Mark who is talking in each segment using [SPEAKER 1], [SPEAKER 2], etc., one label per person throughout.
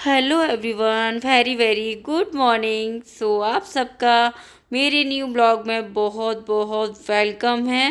[SPEAKER 1] Hello everyone, very very good morning. आप सबका मेरे न्यू ब्लॉग में बहुत बहुत वेलकम है।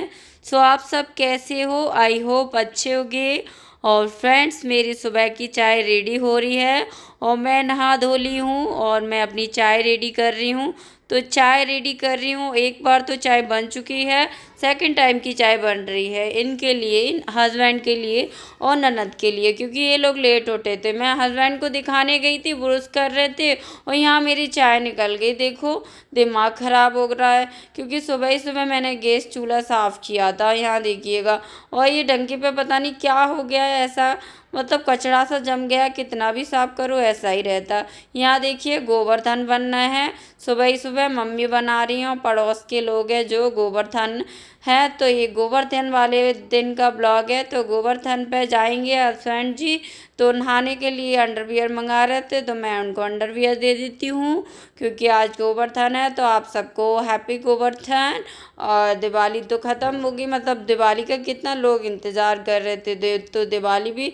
[SPEAKER 1] आप सब कैसे हो? आई होप अच्छे होगे। और फ्रेंड्स, मेरी सुबह की चाय रेडी हो रही है और मैं नहा धो ली हूँ और मैं अपनी चाय रेडी कर रही हूँ। तो चाय रेडी कर रही हूँ। एक बार तो चाय बन चुकी है, सेकंड टाइम की चाय बन रही है इनके लिए, इन हस्बैंड के लिए और ननद के लिए, क्योंकि ये लोग लेट होते थे। मैं हस्बैंड को दिखाने गई थी, ब्रश कर रहे थे और यहाँ मेरी चाय निकल गई। देखो, दिमाग ख़राब हो रहा है क्योंकि सुबह ही सुबह मैंने गैस चूल्हा साफ़ किया था। यहाँ देखिएगा, और ये डंकी पे पता नहीं क्या हो गया है ऐसा, मतलब कचरा सा जम गया, कितना भी साफ करो ऐसा ही रहता। यहाँ देखिए, गोवर्धन बनना है। सुबह ही सुबह मम्मी बना रही हैं, पड़ोस के लोग हैं जो गोवर्धन है, तो ये गोवर्धन वाले दिन का ब्लॉग है। तो गोवर्धन पे जाएंगे हस्बैंड जी, तो नहाने के लिए अंडरवियर मंगा रहे थे, तो मैं उनको अंडरवियर दे देती हूँ क्योंकि आज गोवर्धन है। तो आप सबको हैप्पी गोवर्धन। और दिवाली तो ख़त्म होगी, मतलब दिवाली का कितना लोग इंतज़ार कर रहे थे, तो दिवाली भी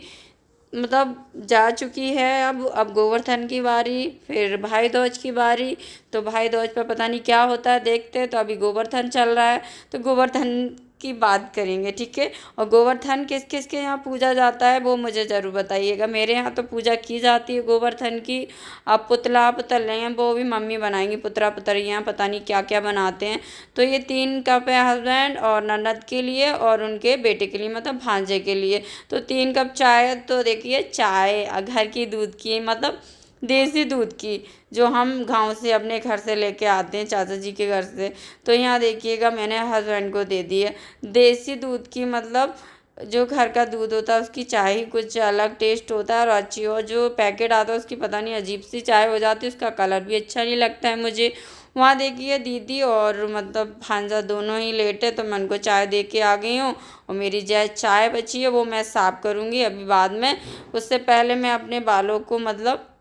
[SPEAKER 1] मतलब जा चुकी है। अब गोवर्धन की बारी, फिर भाई दूज की बारी। तो भाई दूज पर पता नहीं क्या होता है, देखते हैं। तो अभी गोवर्धन चल रहा है, तो गोवर्धन की बात करेंगे, ठीक है। और गोवर्धन किस किस के यहाँ पूजा जाता है वो मुझे ज़रूर बताइएगा। मेरे यहाँ तो पूजा की जाती है गोवर्धन की। अब पुतला पुतल नहीं है, वो भी मम्मी बनाएंगी, पुतरा पुतरियाँ पता नहीं क्या क्या बनाते हैं। तो ये 3 कप है हस्बैंड और ननद के लिए और उनके बेटे के लिए, मतलब भांजे के लिए। तो 3 कप चाय। तो देखिए, चाय घर की दूध की, मतलब देसी दूध की, जो हम गांव से अपने घर से लेके आते हैं, चाचा जी के घर से। तो यहाँ देखिएगा, मैंने हस्बैंड को दे दी है देसी दूध की, मतलब जो घर का दूध होता है उसकी चाय ही कुछ अलग टेस्ट होता है और अच्छी। और जो पैकेट आता है उसकी पता नहीं अजीब सी चाय हो जाती है, उसका कलर भी अच्छा नहीं लगता है मुझे। वहाँ देखिए, दीदी और मतलब भांजा दोनों ही लेट है, तो मैं उनको चाय दे के आ गई हूँ। और मेरी जो चाय बची है वो मैं साफ़ करूँगी अभी बाद में। उससे पहले मैं अपने बालों को मतलब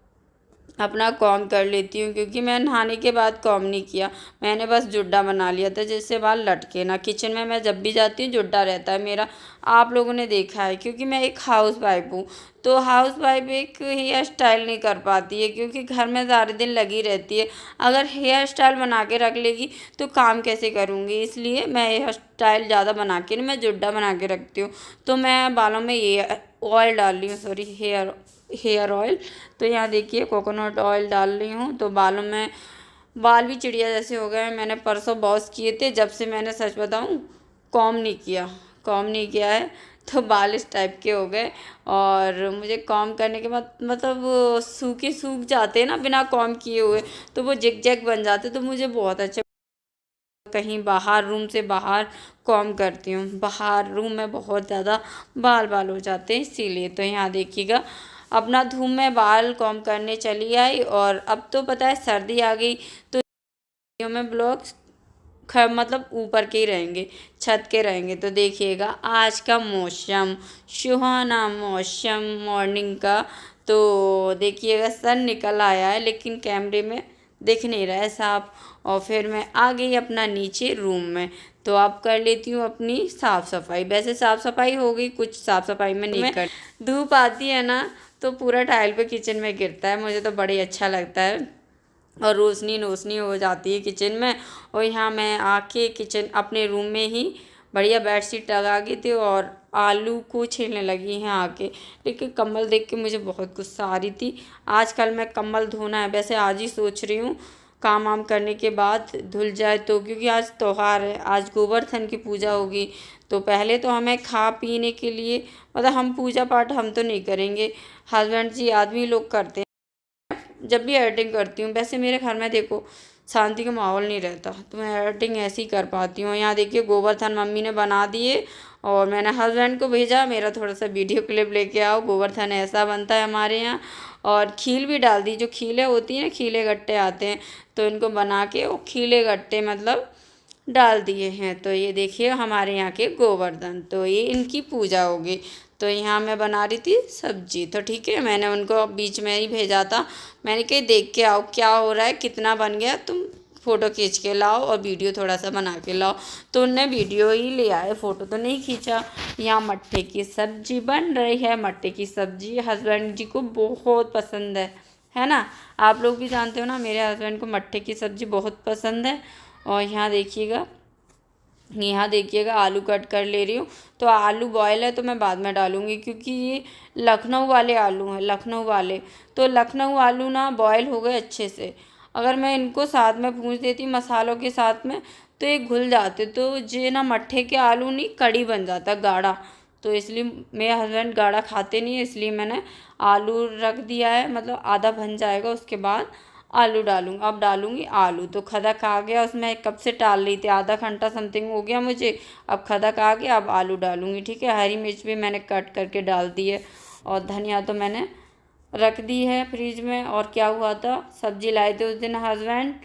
[SPEAKER 1] अपना कॉम कर लेती हूँ, क्योंकि मैं नहाने के बाद कॉम नहीं किया। मैंने बस जुड्डा बना लिया था जिससे बाल लटके ना। किचन में मैं जब भी जाती हूँ जुड्डा रहता है मेरा, आप लोगों ने देखा है, क्योंकि मैं एक हाउस वाइफ हूँ। तो हाउस वाइफ एक हेयर स्टाइल नहीं कर पाती है क्योंकि घर में सारे दिन लगी रहती है। अगर हेयर स्टाइल बना के रख लेगी तो काम कैसे करूँगी, इसलिए मैं हेयर स्टाइल ज़्यादा बना के नहीं, मैं जुड्डा बना के रखती हूँ। तो मैं बालों में ये ऑयल डाल रही हूँ, सॉरी हेयर ऑयल। तो यहाँ देखिए, कोकोनट ऑयल डाल रही हूँ। तो बालों में बाल भी चिड़िया जैसे हो गए। मैंने परसों वॉश किए थे, जब से मैंने सच बताऊँ कॉम नहीं किया है, तो बाल इस टाइप के हो गए। और मुझे कॉम करने के बाद मतलब वो सूख जाते हैं ना बिना कॉम किए हुए, तो वो जिग जैग बन जाते, तो मुझे बहुत अच्छा। कहीं बाहर, रूम से बाहर कॉम करती हूँ, बाहर रूम में बहुत ज़्यादा बाल बाल हो जाते हैं इसीलिए। तो यहाँ देखिएगा, अपना धूम में बाल कॉम करने चली आई। और अब तो पता है सर्दी आ गई, तो सर्दियों में ब्लॉग्स मतलब ऊपर के ही रहेंगे, छत के रहेंगे। तो देखिएगा, आज का मौसम, सुहाना मौसम मॉर्निंग का। तो देखिएगा, सन निकल आया है लेकिन कैमरे में दिख नहीं रहा है साफ। और फिर मैं आ गई अपना नीचे रूम में। तो अब कर लेती हूँ अपनी साफ़ सफाई। वैसे साफ़ सफाई हो गई, कुछ साफ़ सफाई में नहीं कर, धूप आती है ना तो पूरा टाइल पे किचन में गिरता है, मुझे तो बड़ी अच्छा लगता है। और रोशनी रोशनी हो जाती है किचन में। और यहाँ मैं आके किचन अपने रूम में ही बढ़िया बेडशीट लगा के थी और आलू को छीलने लगी हैं आके। लेकिन कम्बल देख के मुझे बहुत गुस्सा आ रही थी। आजकल मैं कम्बल धोना है, वैसे आज ही सोच रही हूँ काम वाम करने के बाद धुल जाए तो, क्योंकि आज त्योहार है, आज गोवर्धन की पूजा होगी। तो पहले तो हमें खा पीने के लिए, मतलब हम पूजा पाठ हम तो नहीं करेंगे, हस्बैंड जी आदमी लोग करते हैं जब भी एडिटिंग करती हूँ। वैसे मेरे घर में देखो शांति का माहौल नहीं रहता, तो मैं एडिटिंग ऐसे ही कर पाती हूँ। यहाँ देखिए, गोवर्धन मम्मी ने बना दिए और मैंने हस्बैंड को भेजा, मेरा थोड़ा सा वीडियो क्लिप लेके आओ, गोवर्धन ऐसा बनता है हमारे यहाँ। और खील भी डाल दी, जो खीले होती हैं ना, खीले गट्टे आते हैं, तो इनको बना के वो खीले गट्टे मतलब डाल दिए हैं। तो ये देखिए, हमारे यहाँ के गोवर्धन, तो ये इनकी पूजा होगी। तो यहाँ मैं बना रही थी सब्जी, तो ठीक है, मैंने उनको बीच में ही भेजा था। मैंने कहा देख के आओ क्या हो रहा है, कितना बन गया, तुम फ़ोटो खींच के लाओ और वीडियो थोड़ा सा बना के लाओ। तो उनने वीडियो ही ले आए, फ़ोटो तो नहीं खींचा। यहाँ मट्ठे की सब्जी बन रही है। मट्ठे की सब्जी हस्बैंड जी को बहुत पसंद है। है ना। आप लोग भी जानते हो ना, मेरे हस्बैंड को मट्ठे की सब्ज़ी बहुत पसंद है। और यहाँ देखिएगा आलू कट कर ले रही हूँ। तो आलू बॉयल है तो मैं बाद में डालूँगी, क्योंकि ये लखनऊ वाले आलू हैं, लखनऊ वाले। तो लखनऊ आलू ना बॉयल हो गए अच्छे से, अगर मैं इनको साथ में भून देती मसालों के साथ में तो ये घुल जाते, तो ये ना मट्ठे के आलू नहीं कड़ी बन जाता गाढ़ा। तो इसलिए मेरे हस्बैंड गाढ़ा खाते नहीं है, इसलिए मैंने आलू रख दिया है, मतलब आधा बन जाएगा उसके बाद आलू डालूंगी। अब डालूंगी आलू। तो खदक आ गया उसमें, कब से डाल रही थी, आधा घंटा समथिंग हो गया मुझे। अब खदक आ गया, अब आलू डालूंगी। ठीक है, हरी मिर्च भी मैंने कट करके डाल दी है, और धनिया तो मैंने रख दी है फ्रिज में। और क्या हुआ था, सब्जी लाए थे उस दिन हस्बैंड,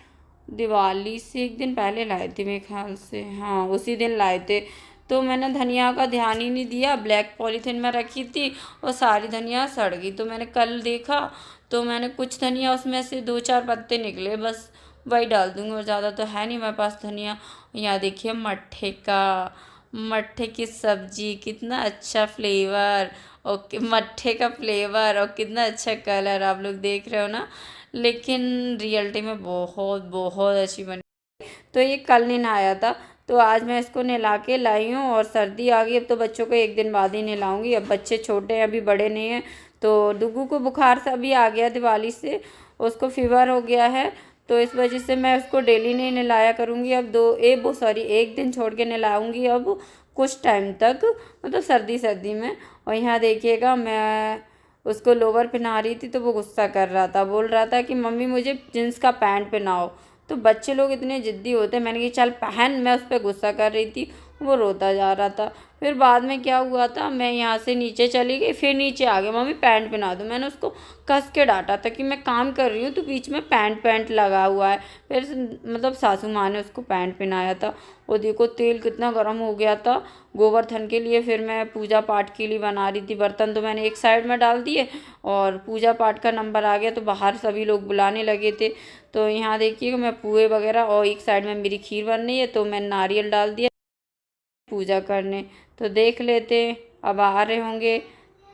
[SPEAKER 1] दिवाली से एक दिन पहले लाए थे मेरे ख्याल से, हाँ उसी दिन लाए थे। तो मैंने धनिया का ध्यान ही नहीं दिया, ब्लैक पॉलीथिन में रखी थी और सारी धनिया सड़ गई। तो मैंने कल देखा तो मैंने कुछ धनिया उसमें से 2-4 पत्ते निकले, बस वही डाल दूँगी, और ज़्यादा तो है नहीं मेरे पास धनिया। यहाँ देखिए मट्ठे की सब्जी, कितना अच्छा फ्लेवर, और मट्ठे का फ्लेवर, और कितना अच्छा कलर आप लोग देख रहे हो ना। लेकिन रियलिटी में बहुत बहुत अच्छी बनी। तो ये कल नहीं नहाया था, तो आज मैं इसको नहला के लाई हूँ। और सर्दी आ गई, अब तो बच्चों को एक दिन बाद ही नहलाऊंगी, अब बच्चे छोटे हैं अभी, बड़े नहीं हैं। तो डुगू को बुखार सा भी आ गया दिवाली से, उसको फीवर हो गया है, तो इस वजह से मैं उसको डेली नहीं नहलाया करूँगी। अब एक दिन छोड़ के नहलाऊँगी अब कुछ टाइम तक, मतलब सर्दी में। और यहाँ देखिएगा मैं उसको लोवर पहना रही थी, तो वो गुस्सा कर रहा था, बोल रहा था कि मम्मी मुझे जीन्स का पैंट पहनाओ। तो बच्चे लोग इतने ज़िद्दी होते हैं, मैंने कहा चल पहन, मैं उस पर गुस्सा कर रही थी, वो रोता जा रहा था। फिर बाद में क्या हुआ था, मैं यहाँ से नीचे चली गई, फिर नीचे आ गया, मम्मी पैंट पहना दो। मैंने उसको कस के डांटा था कि मैं काम कर रही हूँ, तो बीच में पैंट लगा हुआ है। फिर मतलब सासू माँ ने उसको पैंट पहनाया था। और देखो तेल कितना गर्म हो गया था गोवर्धन के लिए। फिर मैं पूजा पाठ के लिए बना रही थी, बर्तन तो मैंने एक साइड में डाल दिए, और पूजा पाठ का नंबर आ गया तो बाहर सभी लोग बुलाने लगे थे। तो यहाँ देखिए मैं पुए वगैरह, और एक साइड में मेरी खीर बन रही है, तो मैं नारियल डाल दिया पूजा करने। तो देख लेते, अब आ रहे होंगे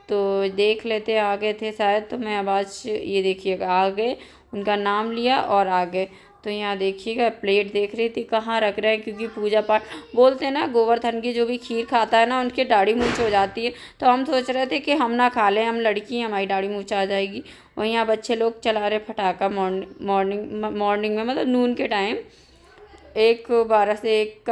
[SPEAKER 1] तो देख लेते, आ गए थे शायद, तो मैं आवाज़ ये देखिएगा आ गए, उनका नाम लिया और आ गए। तो यहाँ देखिएगा प्लेट देख रही थी कहाँ रख रहे हैं, क्योंकि पूजा पाठ बोलते हैं ना, गोवर्धन की जो भी खीर खाता है ना उनकी दाढ़ी मूंछ हो जाती है। तो हम सोच रहे थे कि हम ना खा लें, हम लड़की हैं, हमारी दाढ़ी मूंछ आ जाएगी। और यहाँ बच्चे लोग चला रहे फटाका मॉर्निंग में, मतलब नून के टाइम 1 12 से 1